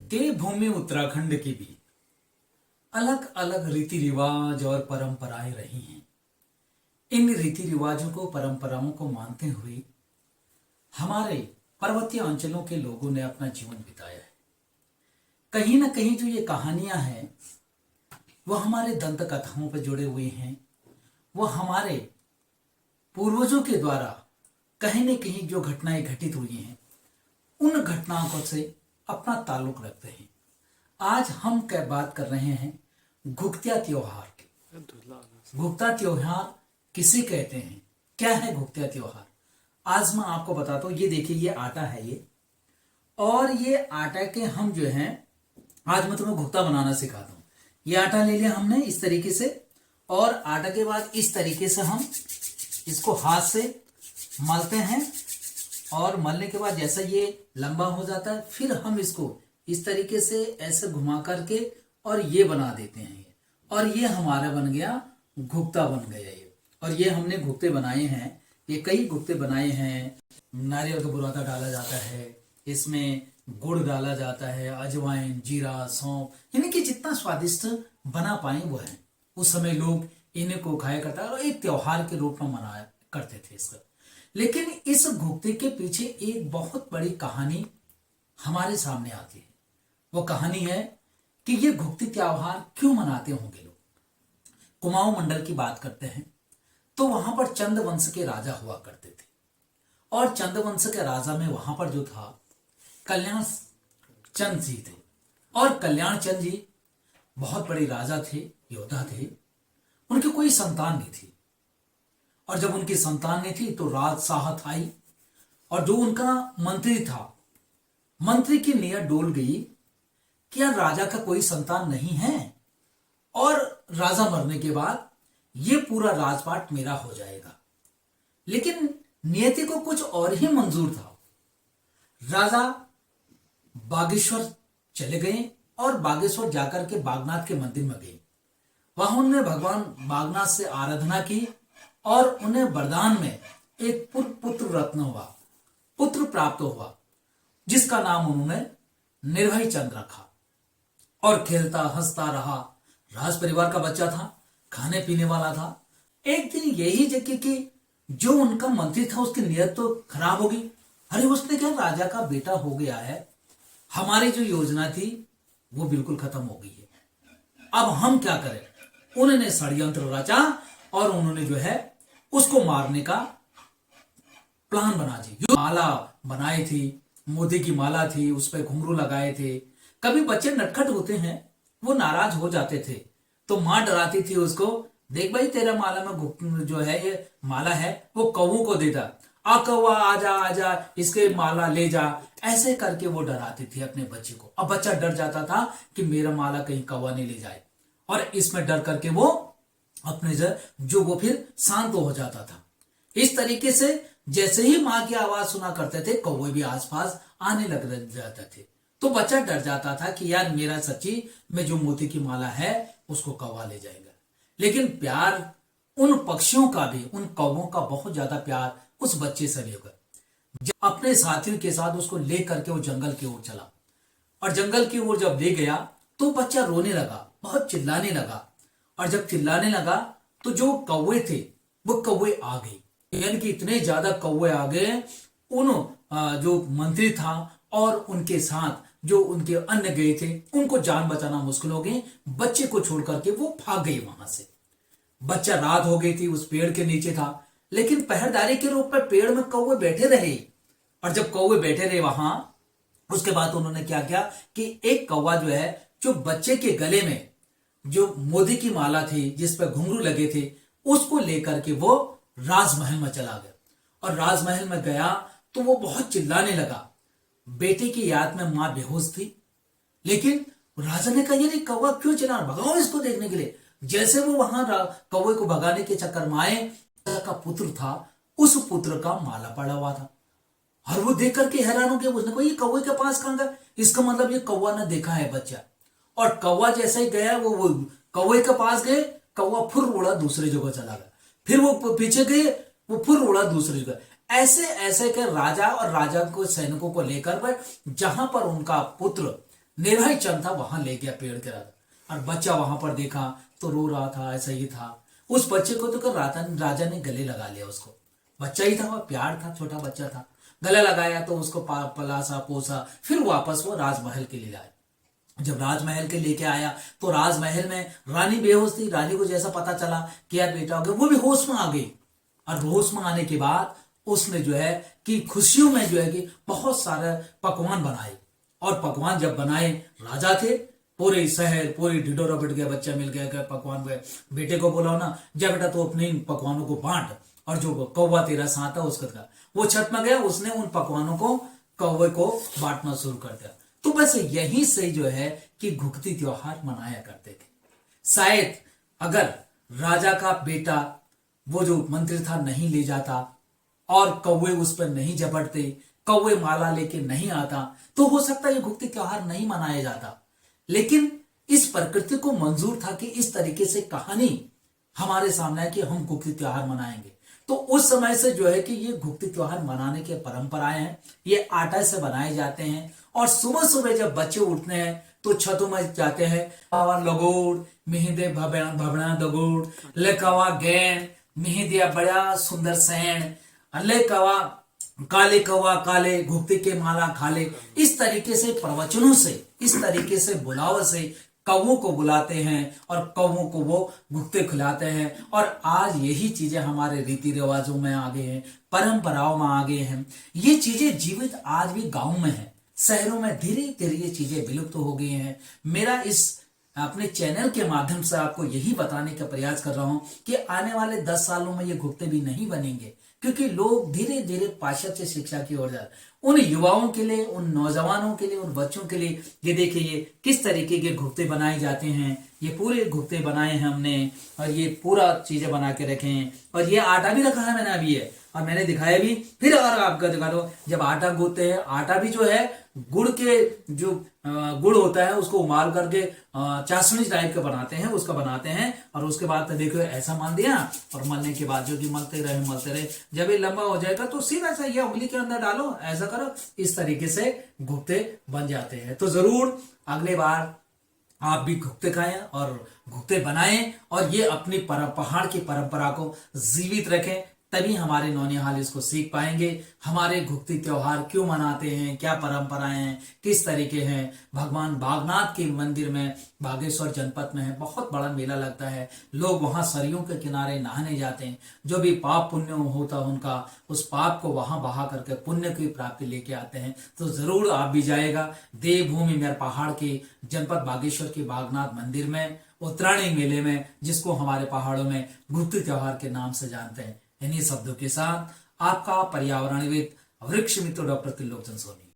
देवभूमि उत्तराखंड की भी अलग अलग रीति रिवाज और परंपराएं रही हैं। इन रीति रिवाजों को परंपराओं को मानते हुए हमारे पर्वतीय अंचलों के लोगों ने अपना जीवन बिताया है। कहीं ना कहीं जो ये कहानियां हैं वो हमारे दंत कथाओं पर जुड़े हुए हैं। वो हमारे पूर्वजों के द्वारा कहीं न कहीं जो घटनाएं घटित हुई हैं उन घटनाओं को से अपना ताल्लुक रखते हैं। आज हम क्या बात कर रहे हैं घुघतिया त्योहार की। घुघता त्योहार किसे कहते हैं, क्या है घुघतिया त्योहार, आज मैं आपको बताता हूँ। ये देखिए, ये आटा है ये, और ये आटा के हम जो हैं आज मैं तुम्हें घुघता बनाना सिखाता हूँ। ये आटा ले लिया हमने इस तरीके से, और आटा के बाद इस तरीके से हम इसको हाथ से मलते हैं, और मलने के बाद जैसा ये लंबा हो जाता है फिर हम इसको इस तरीके से ऐसे घुमा करके और ये बना देते हैं। और ये हमारा बन गया घुघता बन गया ये। और ये हमने घुघते बनाए हैं, ये कई घुघते बनाए हैं। नारियल का बुरादा डाला जाता है, इसमें गुड़ डाला जाता है, अजवाइन, जीरा, सौंफ, यानी कि जितना स्वादिष्ट बना पाए वो है। उस समय लोग इन्हें को खाया करता है और एक त्योहार के रूप में मनाया करते थे इसका। लेकिन इस घुघते के पीछे एक बहुत बड़ी कहानी हमारे सामने आती है। वो कहानी है कि ये घुघती त्योहार क्यों मनाते होंगे लोग। कुमाऊं मंडल की बात करते हैं तो वहां पर चंद वंश के राजा हुआ करते थे, और चंद वंश के राजा में वहां पर जो था कल्याण चंद जी थे। और कल्याण चंद जी बहुत बड़े राजा थे, योद्धा थे। उनकी कोई संतान नहीं थी, और जब उनकी संतान नहीं थी तो राजशाहत आई, और जो उनका मंत्री था, मंत्री की नीयत डोल गई कि यार राजा का कोई संतान नहीं है, और राजा मरने के बाद ये पूरा राजपाट मेरा हो जाएगा। लेकिन नियति को कुछ और ही मंजूर था। राजा बागेश्वर चले गए, और बागेश्वर जाकर के बागनाथ के मंदिर में गए। वहां उन्होंने भगवान बागनाथ से आराधना की, और उन्हें वरदान में एक पुत्र रत्न हुआ, पुत्र प्राप्त हुआ, जिसका नाम उन्होंने निर्भय चंद रखा। और खेलता हंसता रहा, राज परिवार का बच्चा था, खाने पीने वाला था। एक दिन यही जगह कि जो उनका मंत्री था उसकी नीयत तो खराब होगी। अरे उसने क्या, राजा का बेटा हो गया है, हमारी जो योजना थी वो बिल्कुल खत्म हो गई है, अब हम क्या करें। उन्होंने षड्यंत्र रचा और उन्होंने जो है उसको मारने का प्लान बना दी। जो माला बनाई थी, मोती की माला थी, उस पर घुंघरू लगाए थे। कभी बच्चे नटखट होते हैं, वो नाराज हो जाते थे तो मां डराती थी उसको, देख भाई तेरा माला में जो है ये माला है वो कौवों को देता, आ कौवा आजा आजा इसके माला ले जा, ऐसे करके वो डराती थी अपने बच्चे को। अब बच्चा डर जाता था कि मेरा माला कहीं कौवा नहीं ले जाए, और इसमें डर करके वो अपने जो वो फिर शांत हो जाता था। इस तरीके से जैसे ही मां की आवाज सुना करते थे कौवे भी आसपास आने लग जाते थे। तो बच्चा डर जाता था कि यार मेरा सच्ची में जो मोती की माला है उसको कौवा ले जाएगा। लेकिन प्यार उन पक्षियों का भी, उन कौवों का बहुत ज्यादा प्यार उस बच्चे से लेकर जब अपने साथियों के साथ उसको ले करके वो जंगल की ओर चला, और जंगल की ओर जब ले गया तो बच्चा रोने लगा, बहुत चिल्लाने लगा। और जब चिल्लाने लगा तो जो कौवे थे वो कौवे आ गए, यानी कि इतने ज्यादा कौवे आ गए। उन जो मंत्री था और उनके साथ जो उनके अन्य गए थे उनको जान बचाना मुश्किल हो गई। बच्चे को छोड़ करके वो भाग गई वहां से। बच्चा रात हो गई थी, उस पेड़ के नीचे था, लेकिन पहरेदारी के रूप में पेड़ में कौवे बैठे रहे। और जब कौवे बैठे रहे वहां, उसके बाद उन्होंने क्या किया कि एक कौवा जो है, जो बच्चे के गले में जो मोती की माला थी जिस पर घुंघरू लगे थे, उसको लेकर के वो राजमहल में चला गया। और राजमहल में गया तो वो बहुत चिल्लाने लगा। बेटे की याद में मां बेहोश थी, लेकिन राजा ने कहा ये कौवा क्यों चिल्ला, भगाओ इसको देखने के लिए। जैसे वो वहां कौवे को भगाने के चक्कर में आए, का पुत्र था, उस पुत्र का माला पड़ा हुआ था। और वो देख करके हैरान हो गया, उसने कहा ये कौवे के पास कहां गया, इसका मतलब ये कौवा ने देखा है बच्चा। और कौवा जैसे ही गया वो कौवे के पास गए, कौवा फिर उड़ा दूसरी जगह चला गया, फिर वो पीछे गए, वो फिर उड़ा दूसरी जगह। ऐसे ऐसे के राजा और राजा को सैनिकों को लेकर पर जहां पर उनका पुत्र निर्भय चंद था, वहां ले गया पेड़ के राजा, और बच्चा वहां पर देखा तो रो रहा था, ऐसा ही था। उस बच्चे को तो राजा ने गले लगा लिया उसको। बच्चा ही था, वह प्यार था, छोटा बच्चा था। गले लगाया तो उसको पलासा पोसा, फिर वापस वो राजमहल के लिए आए। जब राजमहल के लेके आया तो राजमहल में रानी बेहोश थी। रानी को जैसा पता चला कि यार बेटा हो गया, वो भी होश में आ गई। और होश में आने के बाद उसने जो है कि खुशियों में जो है कि बहुत सारे पकवान बनाए। और पकवान जब बनाए, राजा थे, पूरे शहर पूरी ढिढोरा पिट गया, बच्चा मिल गया पकवान गए। बेटे को बोला ना, जा बेटा तो अपने पकवानों को बांट, और जो कौवा तेरा साथ है उसका। वो छत में गया, उसने उन पकवानों को कौवे को बांटना शुरू कर दिया। तो बस यहीं से जो है कि घुघती त्योहार मनाया करते थे। शायद अगर राजा का बेटा वो जो मंत्री था नहीं ले जाता, और कौवे उस पर नहीं झपटते, कौवे माला लेके नहीं आता, तो हो सकता है ये घुघती त्योहार नहीं मनाया जाता। लेकिन इस प्रकृति को मंजूर था कि इस तरीके से कहानी हमारे सामने है कि हम घुघती त्योहार मनाएंगे। तो उस समय से जो है कि ये घुघती त्योहार मनाने की परंपराएं हैं। ये आटा से बनाए जाते हैं, और सुबह सुबह जब बच्चे उठते हैं तो छतों में जाते हैं, लगोड़ मिहिंदे भबड़ा दगोड़ ले कवा गैन मिहिंदिया बड़ा सुंदर सैन ले कवा काले कौवा काले घुघती के माला खाले। इस तरीके से प्रवचनों से, इस तरीके से बुलाव से कौवों को बुलाते हैं, और कौवों को वो घुघते खिलाते हैं। और आज यही चीजें हमारे रीति रिवाजों में आ गए हैं, परंपराओं में आ गए हैं। ये चीजें जीवित आज भी गांव में है, शहरों में धीरे धीरे ये चीजें विलुप्त हो गई हैं। मेरा इस अपने चैनल के माध्यम से आपको यही बताने का प्रयास कर रहा हूं कि आने वाले 10 सालों में ये घुघते भी नहीं बनेंगे, क्योंकि लोग धीरे धीरे पाश्चात्य शिक्षा की ओर जा रहे हैं। उन युवाओं के लिए, उन नौजवानों के लिए, उन बच्चों के लिए ये देखिए ये किस तरीके के घुघते बनाए जाते हैं। ये पूरे घुघते बनाए हैं हमने, और ये पूरा चीजें बना के रखे हैं। और ये आटा भी रखा है मैंने अभी है, और मैंने दिखाया भी। फिर अगर आपका दिखा दो, जब आटा गूंथते हैं, आटा भी जो है गुड़ के जो गुड़ होता है उसको उबाल करके चाशनी टाइप का बनाते हैं, उसका बनाते हैं। और उसके बाद देखो ऐसा मान दिया, और मलने के बाद जो कि मलते रहे, जब ये लंबा हो जाएगा तो सीधा सा ये उंगली के अंदर डालो, ऐसा करो, इस तरीके से घुघते बन जाते हैं। तो जरूर अगले बार आप भी घुघते खाएं और घुघते बनाएं, और ये अपनी पहाड़ की परंपरा को जीवित रखें। तभी हमारे नौनिहाल इसको सीख पाएंगे। हमारे घुघती त्योहार क्यों मनाते हैं, क्या परंपराएं हैं, किस तरीके हैं। भगवान बागनाथ के मंदिर में, बागेश्वर जनपद में है, बहुत बड़ा मेला लगता है। लोग वहां सरयू के किनारे नहाने जाते हैं। जो भी पाप पुण्य होता है उनका, उस पाप को वहां बहा करके पुण्य की प्राप्ति लेके आते हैं। तो जरूर आप भी जाएगा देवभूमि मेरे पहाड़ के जनपद बागेश्वर के बागनाथ मंदिर में, उत्तरायणी मेले में, जिसको हमारे पहाड़ों में घुघती त्योहार के नाम से जानते हैं। इन्हीं शब्दों के साथ आपका पर्यावरणविद वृक्ष मित्र डॉक्टर त्रिलोचन सोनी।